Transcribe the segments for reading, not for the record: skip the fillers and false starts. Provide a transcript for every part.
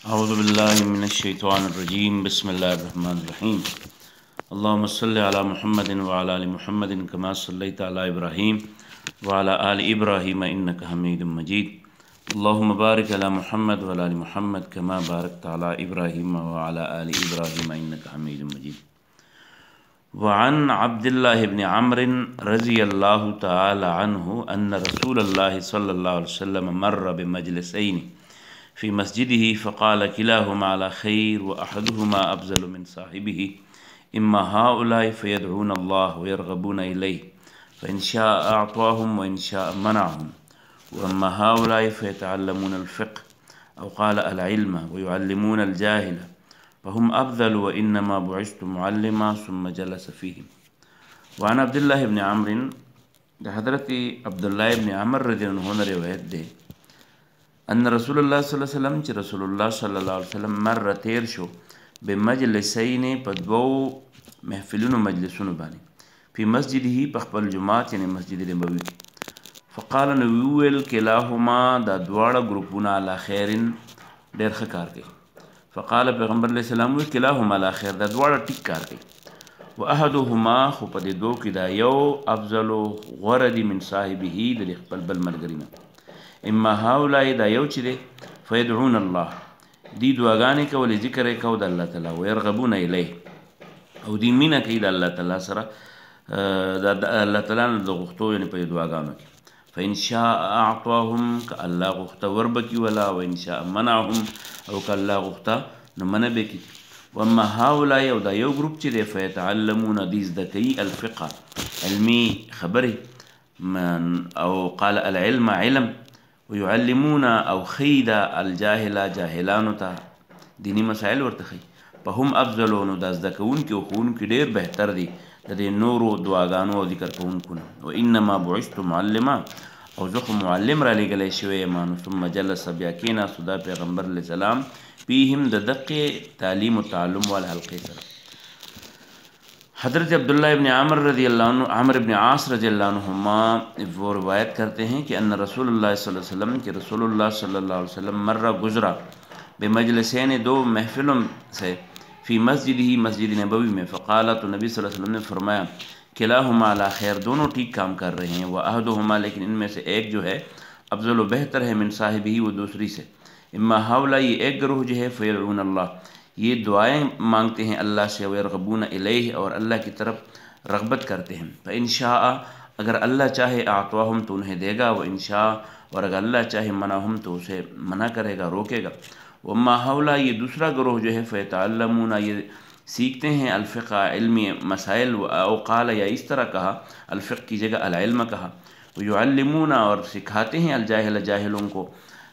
أعوذ بالله من الشيطان الرجيم بسم الله الرحمن الرحيم اللهم صل على محمد وعلى آل محمد كما صليت على إبراهيم وعلى آل إبراهيم إنك حميد مجيد اللهم بارك على محمد وعلى آل محمد كما باركت على إبراهيم وعلى آل إبراهيم إنك حميد مجيد. وعن عبد الله بن عمرو رضي الله تعالى عنه أن رسول الله صلى الله عليه وسلم مر بمجلسين في مسجده فقال كلاهما على خير وأحدهما أفضل من صاحبه إما هؤلاء فيدعون الله ويرغبون إليه فإن شاء أعطاهم وإن شاء منعهم وأما هؤلاء فيتعلمون الفقه أو قال العلم ويعلمون الجاهل فهم أفضل وإنما بعثت معلما ثم جلس فيهم. وعن عبد الله بن عمرو حضرت عبد الله بن عمرو رضي الله عنه روایت ده ان رسول الله صلی الله علیه وسلم چې رسول الله صلی الله علیه وسلم مر تیر شو بمجلسین په دوو محفلونو مجلسونو باندې په مسجده په خپل جماعت یعنی مسجد نبوي فقال نو ویل کلاهما دا دواړه ګروپونه علی خیرن ډېر ښه کار کوي. فقال پیغمبر علیه السلام وی کلاهما علی خیر دا دواړه ټیک کار کوي واحدهما خو په دې دوه کې دا یو افضل غوره دی من صاحبه د خپل بل ملګري نه. اما هؤلاء دا یو چې دی فیدعون الله دی دعاګانې کولې ذکر یې کو د الله تعالی ويرغبون الیه او دی مینه کوي د الله تعالی سره د الله تعالی نه د غوښتو یعنې په دعاګانو کې فإن شاء أعطاهم که الله غوښته وربکي ولا وإن شاء منعهم او که الله غوښته نو منع به کړي. واما هؤلاء او دا یو ګروپ چې دی فیتعلمون دی زده کوي الفقه علمي خبرې او قال العلم علم ويعلمون او خيد الجاهل جاهلانو ته دینی مسائل ورته خي فهم افضلون دا زده کوونکي او ښوونکي ډېر بهتر دي د دې نورو دعاګانو او ذکر کوونکو نه. وانما بعثت معلما او زه خو معلم را لېږلی شوی یم ثم جلس بیا کېناستو دا پیغمبر علیه السلام فیهم د دقې تعلیم و تعلم والا حلقې سره. حضرت عبداللہ ابن عمر رضی اللہ عنہ عمر ابن عاص رضی اللہ عنہما وہ روایت کرتے ہیں کہ ان رسول اللہ صلی اللہ علیہ وسلم کہ رسول اللہ صلی اللہ علیہ وسلم مرہ گزرا بمجلسین دو محفلوں سے فی مسجد ہی مسجد نبوی میں فقال تو نبی صلی اللہ علیہ وسلم نے فرمایا کلاہما علی خیر دونوں ٹھیک کام کر رہے ہیں واحدہما لیکن ان میں سے ایک جو ہے افضل و بہتر ہے من صاحب ہی وہ دوسری سے. اما ہاولا یہ ایک گروہ جو ہے فیدعون اللہ یہ دعائیں مانگتے ہیں اللہ سے ويرغبون الیہ اور اللہ کی طرف رغبت کرتے ہیں. فإن شاء اگر اللہ چاہے اعطاہم تو انہیں دے گا وإن شاء اور اگر اللہ چاہے منعہم تو اسے منع کرے گا روکے گا. وما ہاولا یہ دوسرا گروہ جو ہے فیتعلمون یہ سیکھتے ہیں الفقہ علمی مسائل او قال یا اس طرح کہا الفقہ کی جگہ العلم کہا ويعلمون اور سکھاتے ہیں الجاہل جاہلوں کو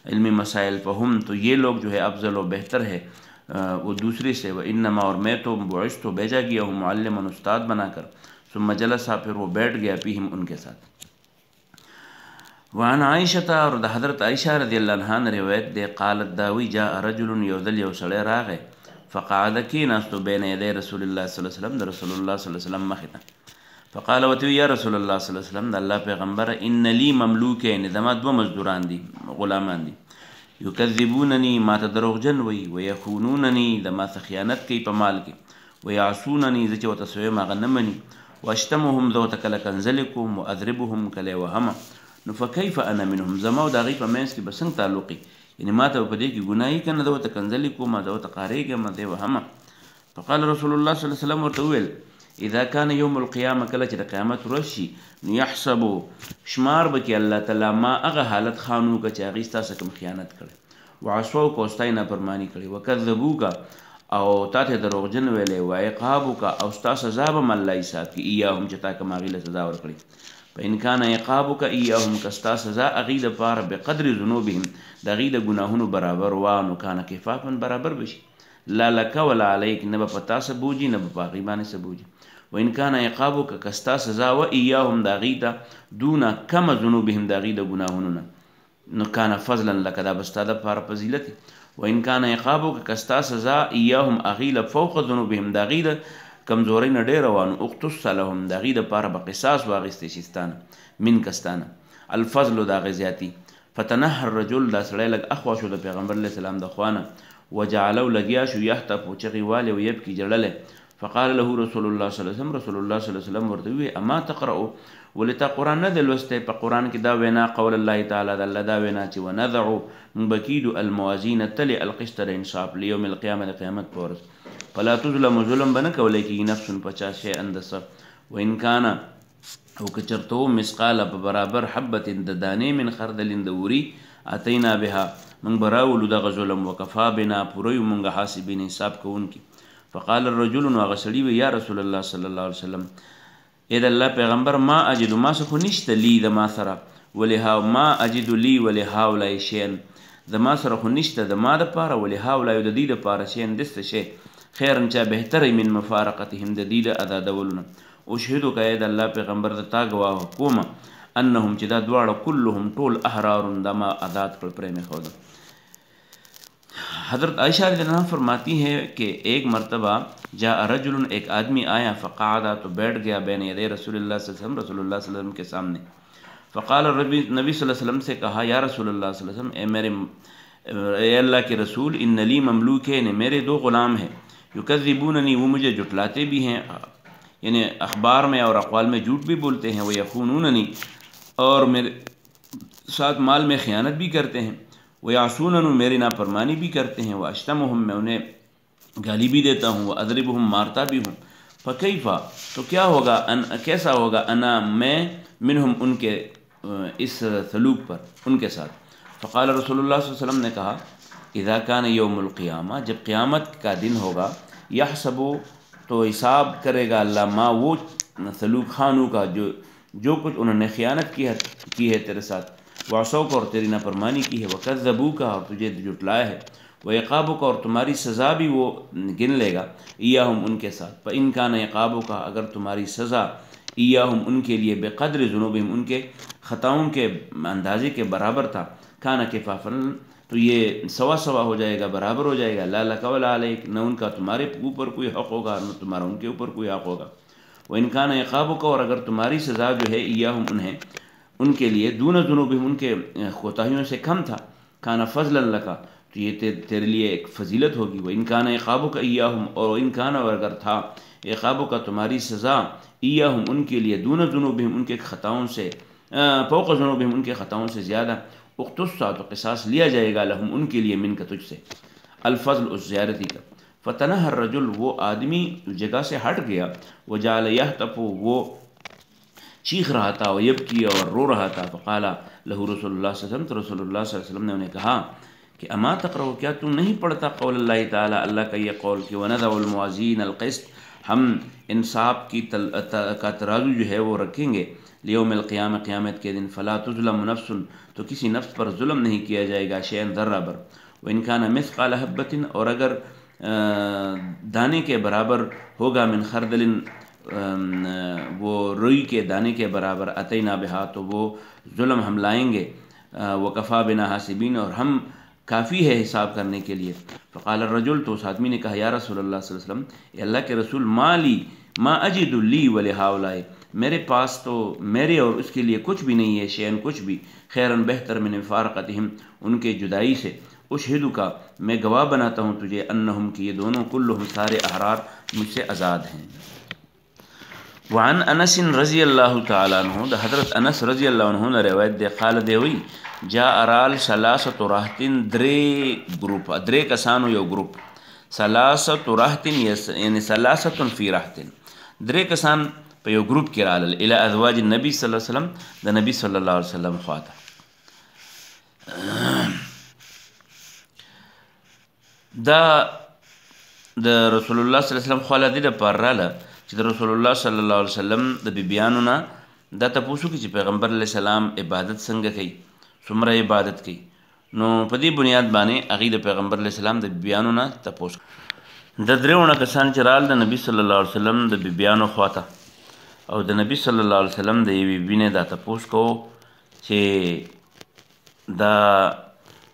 علمی مسائل فہم تو یہ لوگ جو ہے افضل و بہتر ہے وہ دوسرے سے. وانما اور میں تو بعثت تو بھیجا گیا ہوں معلما استاد بنا کر ثم جلسا پھر وہ بیٹھ گیا فیہم ان کے ساتھ. وعن عائشة اور حضرت عائشہ رضی اللہ عنہا نے روایت دے قالت داوی جاء رجل یوذل یو سړی راغی فقعد کېناستو بین یدی رسول الله صلی الله علیه وسلم د رسول الله صلی الله علیه وسلم مخې ته فقال وتو یا رسول الله صلی الله علیه وسلم د الله پیغمبر ان لی مملوکین زما دوه مزدوران دي غلامان دي یکذبوننی ما ته دروغجن وي ویخونوننی د ما څخه خیانت کوي په مال کې ویعصوننی زه چې ورته څه وایم هغه نه مني واشتمهم زه ورته کله کنځلې کوم واضربهم کله یې وهمه نو فکیف انا منهم زما او د هغوی په منځ کې به څنګه تعلق وي یعنې ما ته په دې کې ګناه وي که نه زه ورته کنځلې کوم زه ورته قهرېږم دی وهمه. فقال رسول الله صلی الله علیه وسلم ورته وویل اذا کان یوم القیامه کله چې د قیامت ورځ شي نو یحسبو شمار به کې الله تعالی ما هغه حالت خانو که چې هغوی ستاسو کوم خیانت کړی وعصوک او ستا یې نافرماني کړې وکذبوکه او تا ته دروغجن ویلی وعقابوکه او ستا سزا به م الله حساب کړي ایاهم چې تا کوم هغوی له سزا ورکړي. فإن كان عقابك إياهم كستا سزا أغي دپاره بقدر ذنوبهم د هغوی د ګناهونو برابر وانو کان کفافا برابر بشي لا لك ولا عليك نه به په تا څه بوجي نه به په هغوی باندې څه بوجي. وإن كان عقابك کستا سزا و إياهم د هغوی ته دون کم ذنوبهم د هغوی د ګناهونو نه نو کان فضلا لك دا به ستا دپاره فضیلت. وإن كان عقابك کستا سزا إياهم هغوی له فوق ذنوبهم د هغوی د کمزورۍ نه ډېره وانو اختص لهم د هغوی دپاره به قصاص واخیستی شي ستانه من کستانه الفضل د هغې زیاتي فتنحى الرجل دا سړی لږ اخوا شو د پیغمبر علیه السلام د خوانه وجعلو لګیا شو یحتف چغې والې و یبکي ژړلی فقال له رسول الله صلی الله علیه وسلم رسول الله صلی الله علیه وسلم ورته وی اما تقرأ ولې تا قرآن نه دی لوستی په قرآن کې دا وینا قول الله تعالی د الله دا وینا چې ونضع موږ به کیږدو الموازین تلې القسط د انصاف لیوم القیامه د قیامت په ورځ فلا تظلم ظلم به نه کولی کېږي نفس په چا شیئا د څه وان کان او که چېرته و مثقاله په برابر حبت د دانې من خردل د وري اتینا بها موږ به راولو دغه ظلم وکفا بنا پوره یو موږ حاسبین حساب کوونکي فقال الرجل نو هغه سړي وی یا رسول الله صلی الله علیه وسلم اې د الله پیغمبر ما اجد ما څه خو نشته لی د ما سره ولې ما اجد لی ولې هاولای شین د ما سره خو نشته د ما دپاره ولې هاولای د دې دپاره شین دسته شی خیرا چا بهتری من مفارقتهم د دې د ازادولو نه اشهدک ای د الله پیغمبر د تا ګواه کومه انهم چې دا دواړه کلهم ټول احرار د ما آزاد کړ پرې مې ښوده حضرت عائشہ رضی اللہ عنہ فرماتی ہے کہ ایک مرتبہ جاء رجل ایک آدمی آیا فقعد تو بیٹھ گیا بین یدی رسول اللہ صلی اللہ علیہ وسلم رسول اللہ صلی اللہ علیہ وسلم کے سامنے فقال نبی صلی اللہ علیہ وسلم سے کہا یا رسول اللہ صلی اللہ علیہ وسلم اے اللہ کے رسول ان لی مملوکین میرے دو غلام ہیں یکذبوننی وہ مجھے جھٹلاتے بھی ہیں یعنی اخبار میں اور اقوال میں جھوٹ بھی بولتے ہیں وہ یخونوننی اور میرے ساتھ مال میں خیانت بھی کرتے ہیں وہ یعصونن میری نافرمانی بھی کرتے ہیں وہ اشتمہم میں انہیں گالی بھی دیتا ہوں وہ اضربہم مارتا بھی ہوں فکیفا تو کیا ہوگا کیسا ہوگا انا میں منہم ان کے اس سلوک پر ان کے ساتھ فقال رسول اللہ صلی اللہ علیہ وسلم نے کہا اذا کان یوم القیامہ جب قیامت کا دن ہوگا یحسب تو حساب کرے گا اللہ ما وہ سلوک خانوں کا جو کچھ انہوں نے خیانت کی ہے تیرے ساتھ وعصوک اور تیری نافرمانی کی ہے وکذبوک اور تجھے جھٹلایا ہے وعقابک اور تمہاری سزا بھی وہ گن لے گا ایاہم ان کے ساتھ فإن کان عقابک اگر تمہاری سزا ایاہم ان کے لیے بقدر ذنوبہم ان کے خطاؤں کے اندازے کے برابر تھا کان کفافا تو یہ سوا سوا ہو جائے گا برابر ہو جائے گا لا لک ولا علیک نہ ان کا تمہارے اوپر کوئی حق ہوگا نہ تمہارا ان کے اوپر کوئی حق ہوگا وإن کان عقابک اور اگر تمہاری سزا جو ہے ایاہم انہیں ان کے لیے دون ذنوبہم ان کے کوتاہیوں سے کم تھا کان فضلا لک تو یہ تیرے لیے ایک فضیلت ہوگی وہ ان کان عقابک ایاہم اور ان کان اور اگر تھا عقابک تمہاری سزا ایاہم ان کے لیے دون ذنوبہم ان کے خطاؤں سے فوق ذنوبہم ان کے خطاؤں سے زیادہ اختصا تو قصاص لیا جائے گا لہم ان کے لیے من کا تجھ سے الفضل اس زیادتی کا فتنحى الرجل وہ آدمی جگہ سے ہٹ گیا وجعل یحتف وہ چیخ رہا تھا وہ یبکی اور رو رہا تھا فقال له رسول اللہ صلی اللہ علیہ وسلم تو رسول اللہ صلی اللہ علیہ وسلم نے انہیں کہا کہ اما تقرأ کیا تم نہیں پڑھتا قول اللہ تعالی اللہ کا یہ قول کہ وَنَضَعُ الْمَوَازِينَ الْقِسْطَ ہم انصاف کی کا ترازو جو ہے وہ رکھیں گے لیوم القیامہ قیامت کے دن فلا تظلم نفس تو کسی نفس پر ظلم نہیں کیا جائے گا شیئا ذرہ بر وَإِنْ كَانَ مِثْقَالَ حَبَّةٍ اور اگر دانے کے برابر ہوگا من خردل وہ روئی کے دانے کے برابر اتینا بہا تو وہ ظلم ہم لائیں گے وکفا بنا حاسبین اور ہم کافی ہے حساب کرنے کے لیے فقال الرجل تو اس آدمی نے کہا یا رسول اللہ صلی اللہ علیہ وسلم اے اللہ کے رسول ما اجد لی ولہؤلاء میرے پاس تو میرے اور اس کے لیے کچھ بھی نہیں ہے شیئن کچھ بھی خیرن بہتر من مفارقتہم ان کے جدائی سے اشہدو کا میں گواہ بناتا ہوں تجھے انہم کہ یہ دونوں کلہم سارے احرار مجھ سے آزاد ہیں وعن انس رضی اللہ تعالیٰ عنہ دا حضرت انس رضی اللہ عنہ نے روایت دے قال دے ہوئی جا ارال سلاست راہتن درے کسانو یو گروپ سلاست راہتن یعنی سلاست فی راہتن درے کسان پہ یو گروپ کی رالل الى ازواج النبی صلی اللہ علیہ وسلم دا نبی صلی اللہ علیہ وسلم خواتا دا رسول اللہ صلی اللہ علیہ وسلم خوالا دی دا پر رالا چې رسول الله صلی الله علیه وسلم د بیبیانو نه دا تپوسو کې چې پیغمبر علیه السلام عبادت څنګه کوي څومره عبادت کوي نو په دې بنیاد باندې هغې د پیغمبر علیه السلام د بیبیانو نه تپوس د دریونه کسان چې رال د نبي صلی الله علیه وسلم د بیبیانو خواته او د نبي صلی الله علیه وسلم د یوې بیبي نه دا تپوس کو چې دا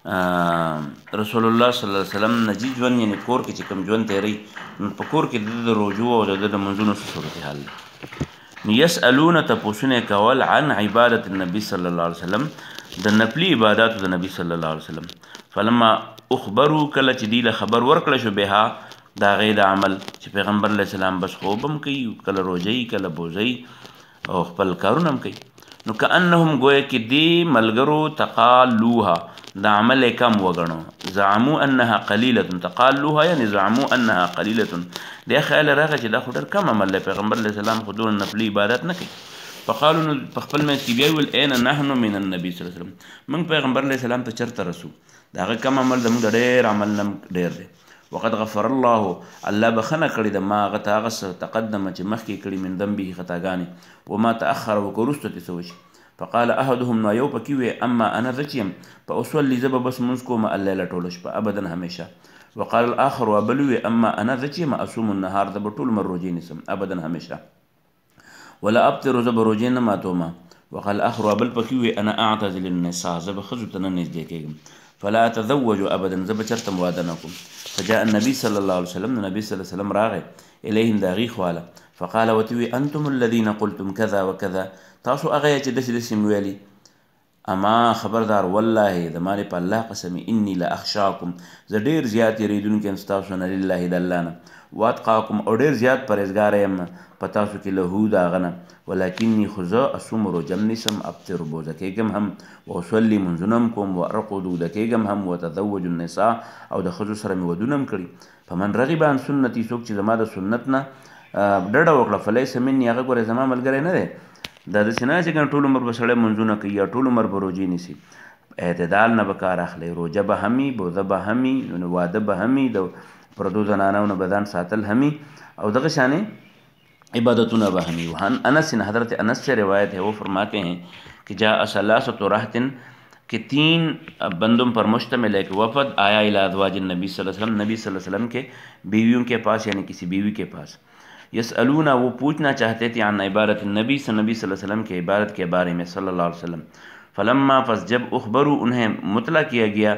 رسول الله صلی الله علیه وسلم نجی ژوند یعنی کور کې چې کوم ژوند تیری په کور کې د روژو او د منځونو څه صورتحال دی یسألون تپوسونه کول عن عبادت النبي صلی الله علیه وسلم د نفلی عبادات د نبی صلی الله علیه وسلم. فلما اخبروا کله چې دی له خبر ورکړه شو بها دا غي د عمل چې پیغمبر علیه السلام بس خوبم کوي کله روزي کله بوزي او خپل کارونه هم کوي نو کأنهم گویا کې دی ملګرو تقالوها دا عمل کم وګڼو زعموا انها قلیله تقالوها یعنی زعموا انها قلیله دی خیال راغی چې دا خو ډېر کم عمل دی پیغمبر علیه السلام خو دونه نفلي عبادت نه کوي. فقالوا نو په خپل منځ کې بیا ویل این نحن من النبي صلی الله علیه وسلم موږ پیغمبر علیه السلام ته چرته رسو دا هغه کم عمل زموږ د ډېر عمل نه ډېر دی. وقد غفر الله الله بخنه کړی د ما غته هغه څه تقدم چې مخکې کړي من ذنبه خطاګانې وما تأخر وکړو ته څه وشي. فقال احدهم نو یو پکې وی اما انا ذچیم په اصلي زب بس منځ کوم الليل ټوله شپه ابدا همیشه. وقال الاخر وبلوي اما انا ذچیم اصوم النهار د ټول مر روزي نسم ابدا همیشه ولا ابتر زب روزي نه ماتوما. وقال الاخر وبل پکې وی انا اعتزل النساء زب خذ تن نږدې کېږم فلا اتزوج ابدا زب چرتم واده نکم. فجاء النبي صلى الله عليه وسلم النبي صلى الله عليه وسلم راغی الیهم داغي خواله فقال وتوي انتم الذين قلتم كذا وكذا تاسو هغه چې داسې ویلي اما خبردار والله د مالې په الله قسم انی لا اخشاکم زه ډېر زیات یریدونکی یم ستاسو نه لله د الله نه واتقاکم او ډېر زیات پرهیزګاره یم په تاسو کې له د هغه نه ولکني خو زه اصوم روژم نیسم افطر بوزه کېږم هم واصلي منځونه هم کوم وارقد وده کېږم هم وتزوج النساء او د ښځو سره مې ودونه هم کړي. فمن رغب عن سنتي څوک چې زما د سنت نه ډډه وکړه فلیس مني هغه ګوره زما ملګری نه دی. دا داسې نه چې ټول عمر به سړی منځونه کوي یا ټول عمر به روژې نیسي اعتدال نه به کار اخلي روژه به همي بوزه به همي واده به همي د پردو زنانو نه بدن ساتل همي او دغه شانې عبادتونه به همي. انس حضرت انس سے روایت ہے وہ فرماتے ہیں کہ جاء ثلاثة رهط کہ 3 بندوں پر مشتمل ایک وفد آیا الی ازواج النبی صلی اللہ علیہ وسلم نبی صلی اللہ علیہ وسلم کے بیویوں کے پاس یعنی کسی بیوی کے پاس. یسألون وہ پوچھنا چاہتے تھے عن عبادت النبی صلی اللہ علیہ وسلم کے عبادت کے بارے میں صلی اللہ علیہ وسلم. فلما پس جب اخبروا انہیں مطلع کیا گیا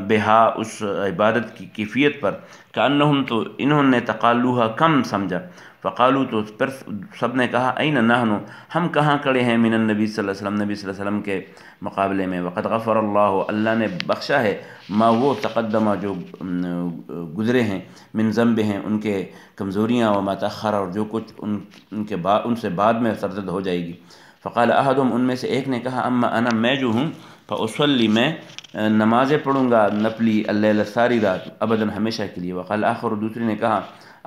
بہا اس عبادت کی کیفیت پر کأنہم تو انہوں نے تقالوها کم سمجھا. فقالو تو پھر سب نے کہا این نحن ہم کہاں کڑے ہیں من النبی صلی اللہ علیہ وسلم نبی صلی اللہ علیہ وسلم کے مقابلے میں. وقد غفر اللہ اللہ نے بخشا ہے ما وہ تقدمہ جو گزرے ہیں من ذنب ہیں ان کے کمزوریاں وما تأخر اور جو کچھ ان سے بعد میں سرزد ہو جائے گی. فقال احدهم ان میں سے ایک نے کہا اما انا میں جو ہوں فاصلی میں نمازیں پڑھوں گا نفلی اللیل ساری رات ابدا ہمیشہ کے لیے. وقال آخر دوسرے نے کہا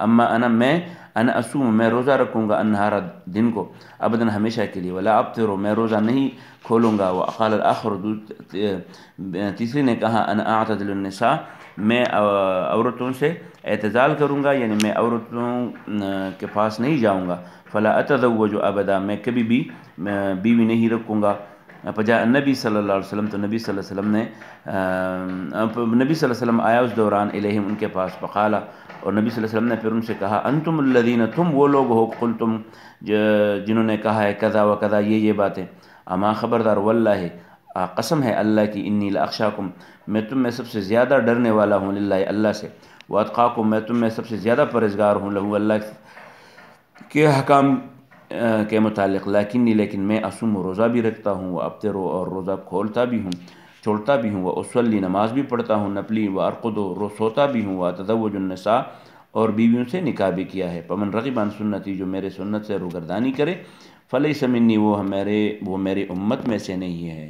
اما انا میں انا اصوم میں روزہ رکھوں گا النہار دن کو ابدا ہمیشہ کے لیے. ولا افطر میں روزہ نہیں کھولوں گا. وقال الاخر تیسرے نے کہا انا اعتزل النساء میں عورتوں سے اعتزال کروں گا یعنی میں عورتوں کے پاس نہیں جاؤں گا. فلا اتزوج ابدا میں کبھی بھی بیوی نہیں رکھوں گا. فجاء نبی صلی اللہ علیہ وسلم تو نبی صلی اللہ علیہ وسلم نے نبی صلی اللہ علیہ وسلم آیا اس دوران الیہم ان کے پاس. فقال اور نبی صلی اللہ علیہ وسلم نے پھر ان سے کہا انتم الذین تم وہ لوگ ہو قلتم جنہوں نے کہا ہے کذا و کذا یہ باتیں. اما خبردار واللہ قسم ہے اللہ کی انی لاخشاکم میں تم میں سب سے زیادہ ڈرنے والا ہوں للہ اللہ سے. واتقاکم میں تم میں سب سے زیادہ پرہیزگار ہوں لہو اللہ کے حکام کے متعلق. لیکن میں اصوم روزہ بھی رکھتا ہوں و افطر اور روزہ کھولتا بھی ہوں چھوڑتا بھی ہوں و اصلی نماز بھی پڑھتا ہوں نفلی و ارقد و سوتا بھی ہوں و تزوج النساء اور بیویوں سے نکاح بھی کیا ہے. فمن رغب عن سنتی جو میرے سنت سے روگردانی کرے فلیس منی وہ میرے امت میں سے نہیں ہے.